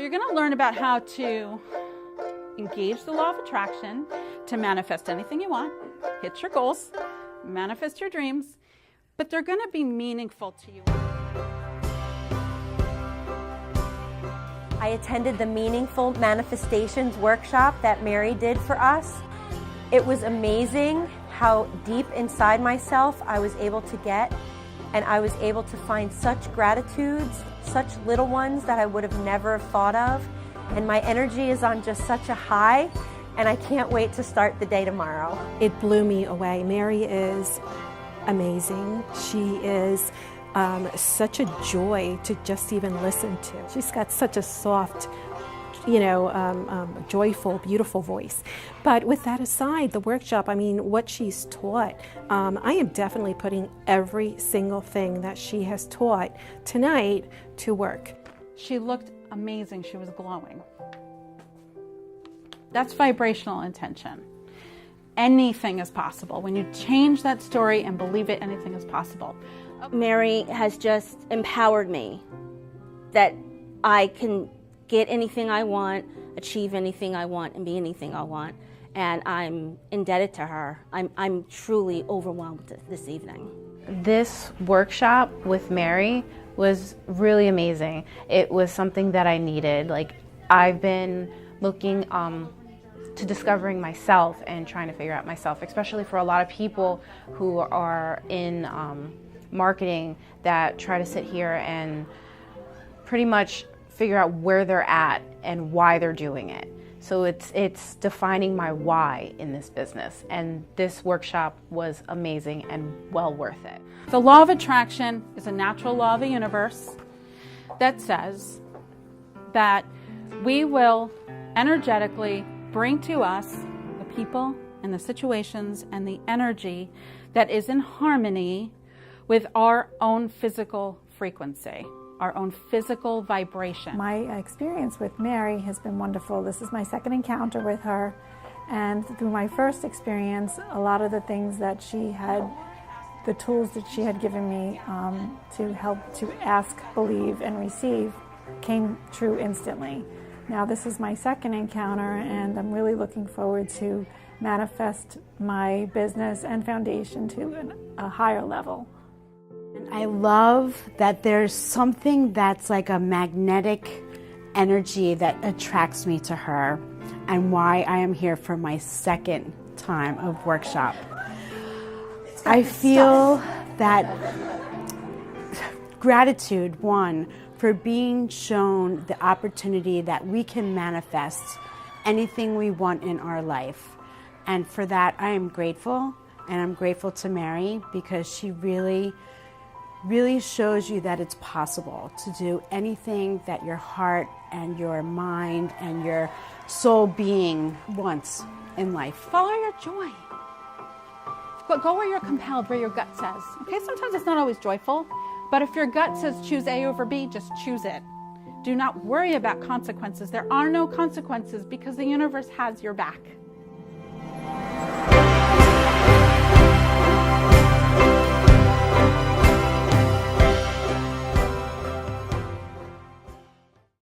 you're going to learn about how to engage the law of attraction to manifest anything you want, hit your goals, manifest your dreams, but they're going to be meaningful to you. I attended the Meaningful Manifestations workshop that Mary did for us. It was amazing how deep inside myself I was able to get, and I was able to find such gratitudes, such little ones that I would have never thought of. And my energy is on just such a high, and I can't wait to start the day tomorrow. It blew me away. Mary is amazing. She is such a joy to just even listen to. She's got such a soft, joyful, beautiful voice. But with that aside, the workshop, what she's taught, I am definitely putting every single thing that she has taught tonight to work. She looked amazing. She was glowing. That's vibrational intention. Anything is possible. When you change that story and believe it, anything is possible. Mary has just empowered me that I can get anything I want, achieve anything I want, and be anything I want. And I'm indebted to her. I'm truly overwhelmed this evening. This workshop with Mary was really amazing. It was something that I needed. I've been looking to discovering myself and trying to figure out myself, especially for a lot of people who are in marketing that try to sit here and pretty much figure out where they're at and why they're doing it. So it's defining my why in this business, and this workshop was amazing and well worth it. The law of attraction is a natural law of the universe that says that we will energetically bring to us the people and the situations and the energy that is in harmony with our own physical frequency, our own physical vibration. My experience with Mary has been wonderful. This is my second encounter with her, and through my first experience, a lot of the things that she had, the tools that she had given me to help to ask, believe, and receive came true instantly. Now this is my second encounter, and I'm really looking forward to manifest my business and foundation to a higher level. I love that there's something that's like a magnetic energy that attracts me to her, and why I am here for my second time of workshop. I feel that gratitude, one, for being shown the opportunity that we can manifest anything we want in our life. And for that, I am grateful, and I'm grateful to Mary, because she really shows you that it's possible to do anything that your heart and your mind and your soul being wants in life. Follow your joy. Go where you're compelled, where your gut says. Okay, sometimes it's not always joyful, but if your gut says choose A over B, just choose it. Do not worry about consequences. There are no consequences because the universe has your back.